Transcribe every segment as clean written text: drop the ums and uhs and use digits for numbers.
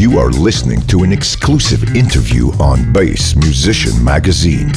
You are listening to an exclusive interview on Bass Musician Magazine.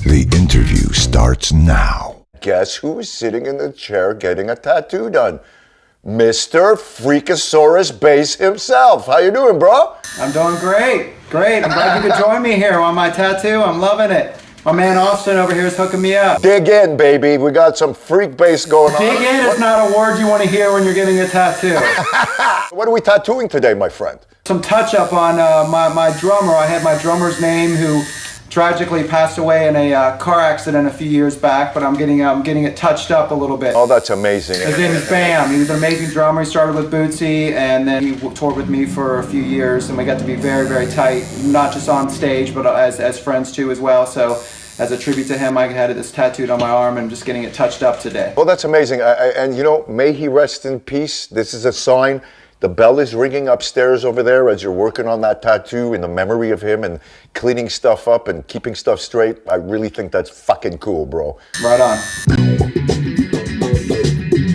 The interview starts now. Guess who is sitting in the chair getting a tattoo done? Mr. Freakasaurus Bass himself. How you doing, bro? I'm doing great. Great. I'm glad you could join me here on my tattoo. I'm loving it. My man Austin over here is hooking me up. Dig in, baby. We got some freak bass going on. Dig in is not a word you want to hear when you're getting a tattoo. What are we tattooing today, my friend? Some touch up on my drummer. I had my drummer's name who tragically passed away in a car accident a few years back, but I'm getting it touched up a little bit. Oh, that's amazing. His name is Bam. He was an amazing drummer. He started with Bootsy, and then he toured with me for a few years, and we got to be very, very tight, not just on stage, but as friends too as well. So as a tribute to him, I had this tattooed on my arm and just getting it touched up today. Well, that's amazing. And you know, may he rest in peace. This is a sign. The bell is ringing upstairs over there as you're working on that tattoo in the memory of him and cleaning stuff up and keeping stuff straight. I really think that's fucking cool, bro. Right on.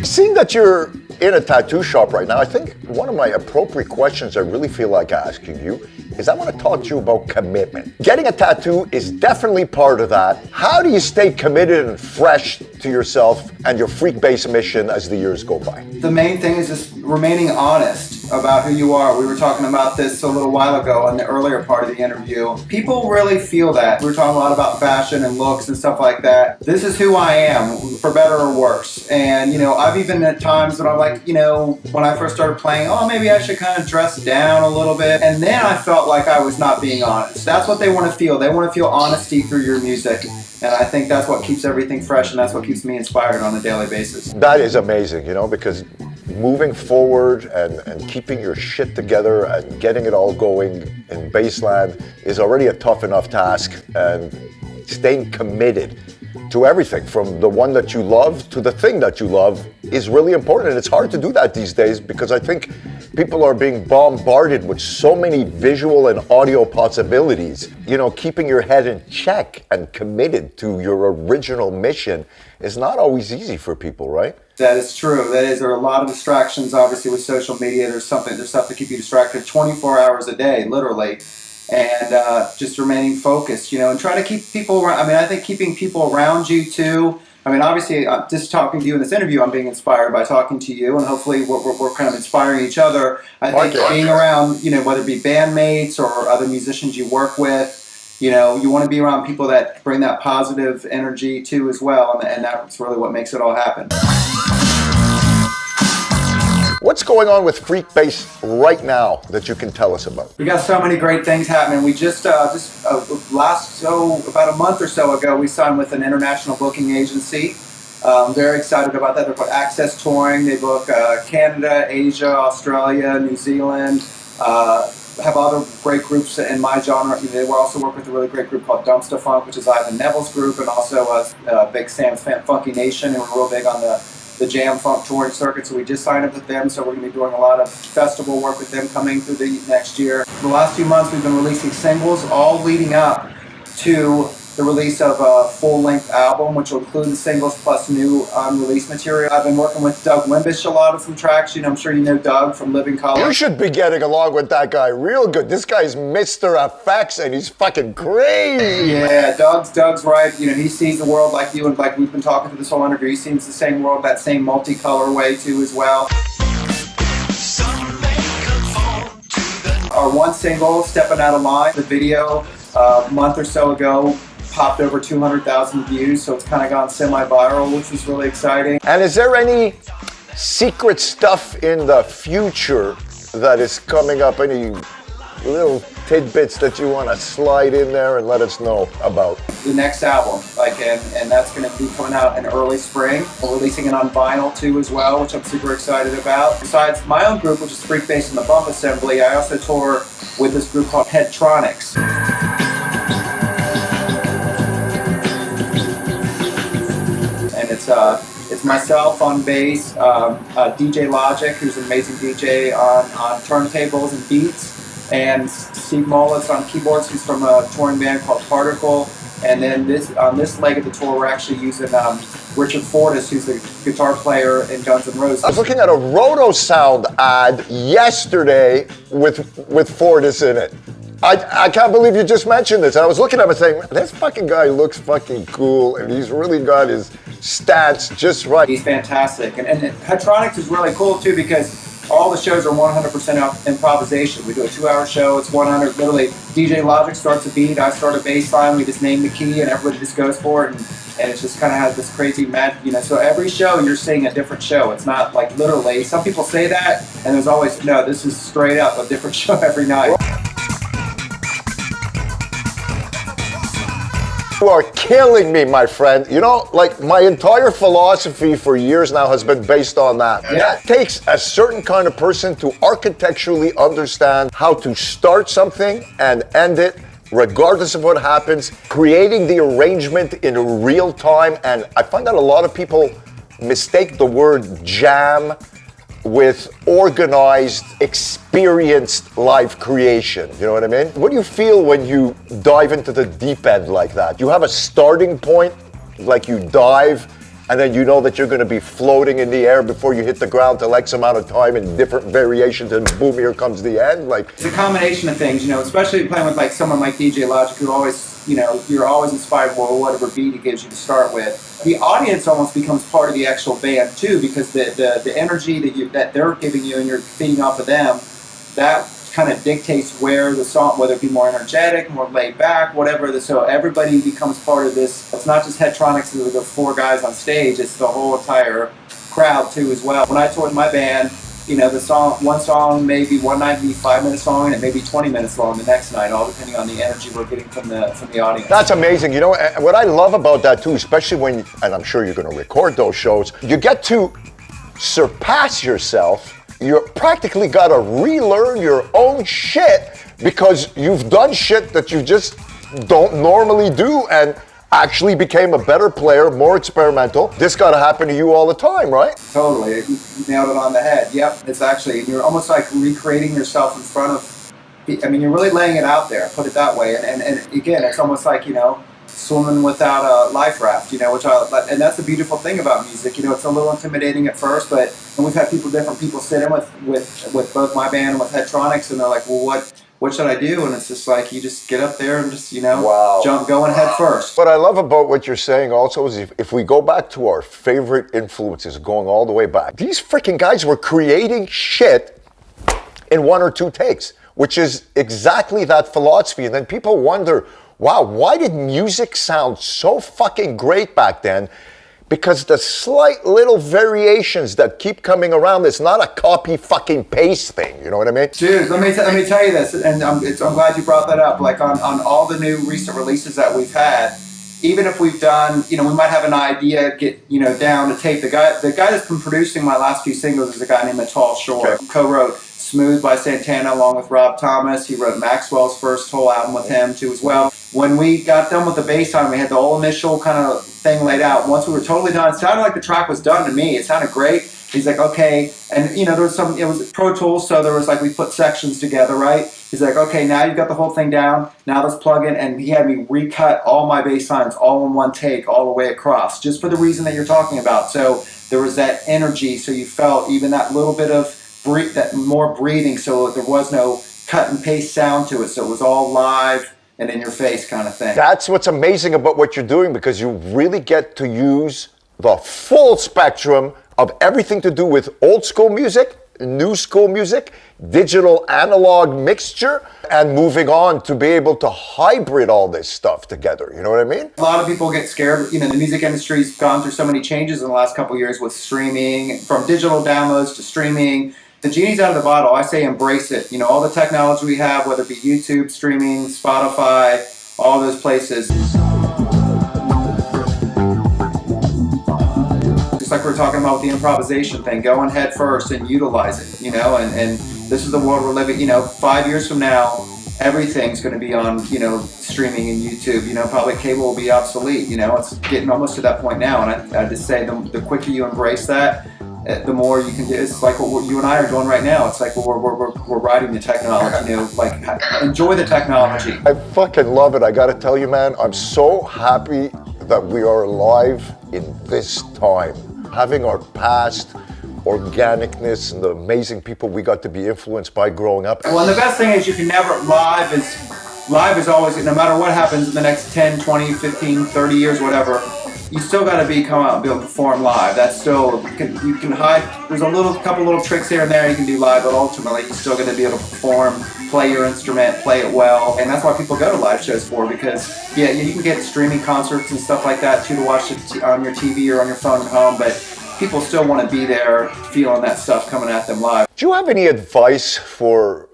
Seeing that you're in a tattoo shop right now, I think one of my appropriate questions I really feel like asking you is I want to talk to you about commitment. Getting a tattoo is definitely part of that. How do you stay committed and fresh to yourself and your freak bass mission as the years go by? The main thing is just remaining honest about who you are. We were talking about this a little while ago in the earlier part of the interview. People really feel that. We were talking a lot about fashion and looks and stuff like that. This is who I am, for better or worse. And, you know, I've even at times when I'm like, you know, when I first started playing, oh, maybe I should kind of dress down a little bit. And then I felt like I was not being honest. That's what they want to feel. They want to feel honesty through your music. And I think that's what keeps everything fresh, and that's what keeps me inspired on a daily basis. That is amazing, you know, because moving forward and keeping your shit together and getting it all going in bassland is already a tough enough task, and staying committed to everything from the one that you love to the thing that you love is really important. And it's hard to do that these days because I think people are being bombarded with so many visual and audio possibilities. You know, keeping your head in check and committed to your original mission is not always easy for people, right? That is true. There are a lot of distractions, obviously, with social media. There's stuff to keep you distracted 24 hours a day, literally. And just remaining focused, you know, and trying to keep people around. I mean, I think keeping people around you too. I mean, obviously, just talking to you in this interview, I'm being inspired by talking to you, and hopefully we're kind of inspiring each other. I think being around, you know, whether it be bandmates or other musicians you work with, you know, you want to be around people that bring that positive energy too as well, and that's really what makes it all happen. What's going on with Freak Bass right now that you can tell us about? We got so many great things happening. We about a month or so ago, we signed with an international booking agency. Very excited about that. They're called Access Touring. They book Canada, Asia, Australia, New Zealand. Have other great groups in my genre. They also work with a really great group called Dumpster Funk, which is Ivan Neville's group, and also Big Sam's Funky Nation, and we're real big on the Jam Funk touring circuit, so we just signed up with them, so we're going to be doing a lot of festival work with them coming through the next year. The last few months we've been releasing singles, all leading up to the release of a full-length album, which will include the singles plus new unreleased material. I've been working with Doug Wimbish a lot of some tracks. You know, I'm sure you know Doug from Living Color. You should be getting along with that guy real good. This guy's Mr. FX, and he's fucking crazy. Yeah, Doug's right. You know, he sees the world like you, and like we've been talking through this whole interview. He sees the same world, that same multicolor way too as well. Our one single, Stepping Out of Line, the video a month or so ago, popped over 200,000 views, so it's kind of gone semi-viral, which was really exciting. And is there any secret stuff in the future that is coming up? Any little tidbits that you want to slide in there and let us know about? The next album, and that's going to be coming out in early spring. We're releasing it on vinyl too as well, which I'm super excited about. Besides my own group, which is Freak Bass and the Bump Assembly, I also tour with this group called Headtronics. It's myself on bass, DJ Logic, who's an amazing DJ on turntables and beats, and Steve Mollitz on keyboards, who's from a touring band called Particle. And then on this leg of the tour, we're actually using Richard Fortus, who's the guitar player in Guns N' Roses. I was looking at a Roto Sound ad yesterday with Fortis in it. I can't believe you just mentioned this. I was looking at him and saying, this fucking guy looks fucking cool, and he's really got his stats just right. He's fantastic. And Headtronics is really cool too, because all the shows are 100% improvisation. We do a 2-hour show. It's 100, literally, DJ Logic starts a beat, I start a bass line, we just name the key, and everybody just goes for it. And it just kind of has this crazy so every show you're seeing a different show. It's not like literally, some people say that, and there's always, no, this is straight up a different show every night. You are killing me, my friend. You know, like my entire philosophy for years now has been based on that. Yeah. It takes a certain kind of person to architecturally understand how to start something and end it, regardless of what happens, creating the arrangement in real time. And I find that a lot of people mistake the word jam with organized, experienced live creation. You know what I mean? What do you feel when you dive into the deep end like that? You have a starting point, like you dive, and then you know that you're gonna be floating in the air before you hit the ground till X amount of time in different variations, and boom, here comes the end. Like, it's a combination of things, especially playing with like someone like DJ Logic, who always, you're always inspired by whatever beat he gives you to start with. The audience almost becomes part of the actual band too, because the energy that they're giving you and you're feeding off of them, that kind of dictates where the song, whether it be more energetic, more laid back, whatever. So everybody becomes part of this. It's not just Headtronics, the 4 guys on stage, it's the whole entire crowd too as well. When I toured my band, one song maybe one night be 5 minutes long, and it may be 20 minutes long the next night, all depending on the energy we're getting from the audience. that's amazing. You know, what I love about that too, especially when, and I'm sure you're gonna record those shows, you get to surpass yourself. You practically gotta relearn your own shit because you've done shit that you just don't normally do, and actually became a better player, more experimental. This gotta happen to you all the time, right? Totally, you nailed it on the head. Yep, it's actually, you're almost like recreating yourself in front of, you're really laying it out there, put it that way. And again, it's almost like, swimming without a life raft, and that's the beautiful thing about music. It's a little intimidating at first, and we've had different people sit in with both my band and with Headtronics, and they're like, well, what should I do? And it's just like, you just get up there and just, jump, going head first. What I love about what you're saying also is if we go back to our favorite influences, going all the way back, these freaking guys were creating shit in 1 or 2 takes, which is exactly that philosophy. And then people wonder, wow, why did music sound so fucking great back then? Because the slight little variations that keep coming around, it's not a copy fucking paste thing, you know what I mean? Dude, let me tell you this, and I'm glad you brought that up. Like on all the new recent releases that we've had, even if we've done, we might have an idea, get, down to tape. The guy that's been producing my last few singles is a guy named Michel Laredo. Okay. Co-wrote Smooth by Santana along with Rob Thomas. He wrote Maxwell's first whole album with him too as well. When we got done with the bass line, we had the whole initial kind of thing laid out. Once we were totally done, it sounded like the track was done to me. It sounded great. He's like, okay. And there was it was Pro Tools, so there was like, we put sections together, right? He's like, okay, now you've got the whole thing down. Now let's plug in. And he had me recut all my bass lines all in one take, all the way across, just for the reason that you're talking about. So there was that energy, so you felt even that little bit of that more breathing, so there was no cut and paste sound to it. So it was all live and in your face kind of thing. That's what's amazing about what you're doing, because you really get to use the full spectrum of everything to do with old school music, new school music, digital analog mixture, and moving on to be able to hybrid all this stuff together. You know what I mean? A lot of people get scared. The music industry's gone through so many changes in the last couple of years with streaming, from digital downloads to streaming. The genie's out of the bottle. I say embrace it. All the technology we have, whether it be YouTube, streaming, Spotify, all those places. Just like we were talking about with the improvisation thing, going head first and utilize it, and this is the world we're living. 5 years from now, everything's going to be on, streaming and YouTube. Probably cable will be obsolete. It's getting almost to that point now, and I just say the quicker you embrace that, the more you can do. It's like what you and I are doing right now. It's like we're riding the technology. Enjoy the technology. I fucking love it. I got to tell you, man, I'm so happy that we are alive in this time. Having our past organicness and the amazing people we got to be influenced by growing up. Well, and the best thing is you can never, live is always, no matter what happens in the next 10, 20, 15, 30 years, whatever, you still got to come out and be able to perform live. That's still, you can hide, there's couple little tricks here and there you can do live, but ultimately you're still going to be able to perform, play your instrument, play it well, and that's why people go to live shows for, because yeah, you can get streaming concerts and stuff like that too to watch it on your TV or on your phone at home, but people still want to be there feeling that stuff coming at them live. Do you have any advice for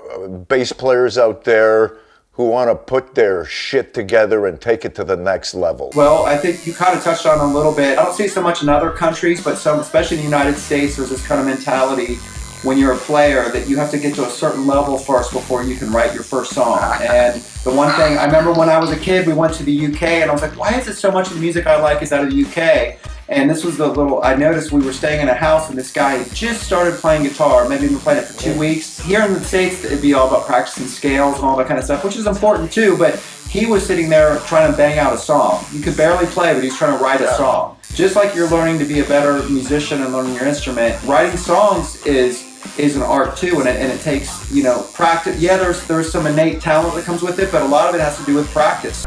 bass players out there who want to put their shit together and take it to the next level? Well, I think you kind of touched on a little bit. I don't see so much in other countries, but some, especially in the United States, there's this kind of mentality when you're a player that you have to get to a certain level first before you can write your first song. And the one thing, I remember when I was a kid, we went to the UK and I was like, why is it so much of the music I like is out of the UK? And this was I noticed we were staying in a house and this guy had just started playing guitar, maybe been playing it for 2 weeks. Here in the States, it'd be all about practicing scales and all that kind of stuff, which is important too, but he was sitting there trying to bang out a song. You could barely play, but he's trying to write a song. Just like you're learning to be a better musician and learning your instrument, writing songs is an art too, and it takes, practice. Yeah, there's some innate talent that comes with it, but a lot of it has to do with practice.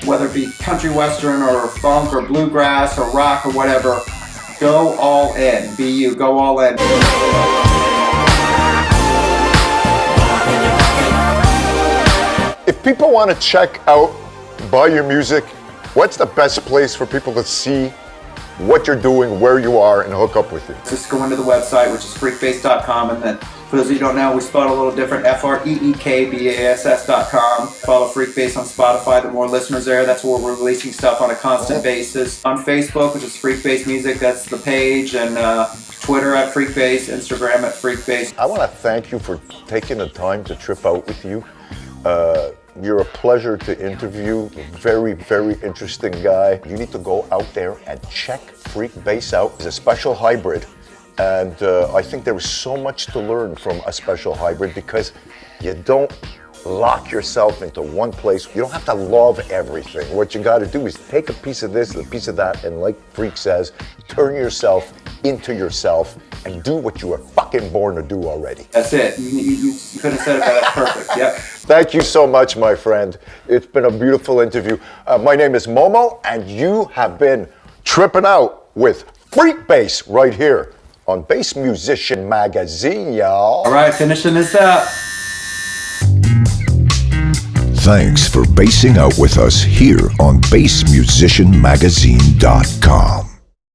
Whether it be country western or funk or bluegrass or rock or whatever, go all in. Be you, go all in. If people want to check out, buy your music, what's the best place for people to see what you're doing, where you are, and hook up with you? Just go into the website, which is freekbass.com, and then for those of you who don't know, we spell it a little different, FREEKBASS.com. Follow FreekBass on Spotify. The more listeners there, that's where we're releasing stuff on a constant basis. On Facebook, which is FreekBass Music, that's the page, and Twitter at FreekBass, Instagram at FreekBass. I want to thank you for taking the time to trip out with you. You're a pleasure to interview, very, very interesting guy. You need to go out there and check FreekBass out. It's a special hybrid, and I think there is so much to learn from a special hybrid because you don't lock yourself into one place. You don't have to love everything. What you got to do is take a piece of this, a piece of that, and like Freek says, turn yourself into yourself and do what you were fucking born to do already. That's it. You couldn't have said it better. That's perfect. Yep. Thank you so much, my friend. It's been a beautiful interview. My name is Momo, and you have been tripping out with FreekBass right here on Bass Musician Magazine, y'all. All right, finishing this up. Thanks for bassing out with us here on BassMusicianMagazine.com.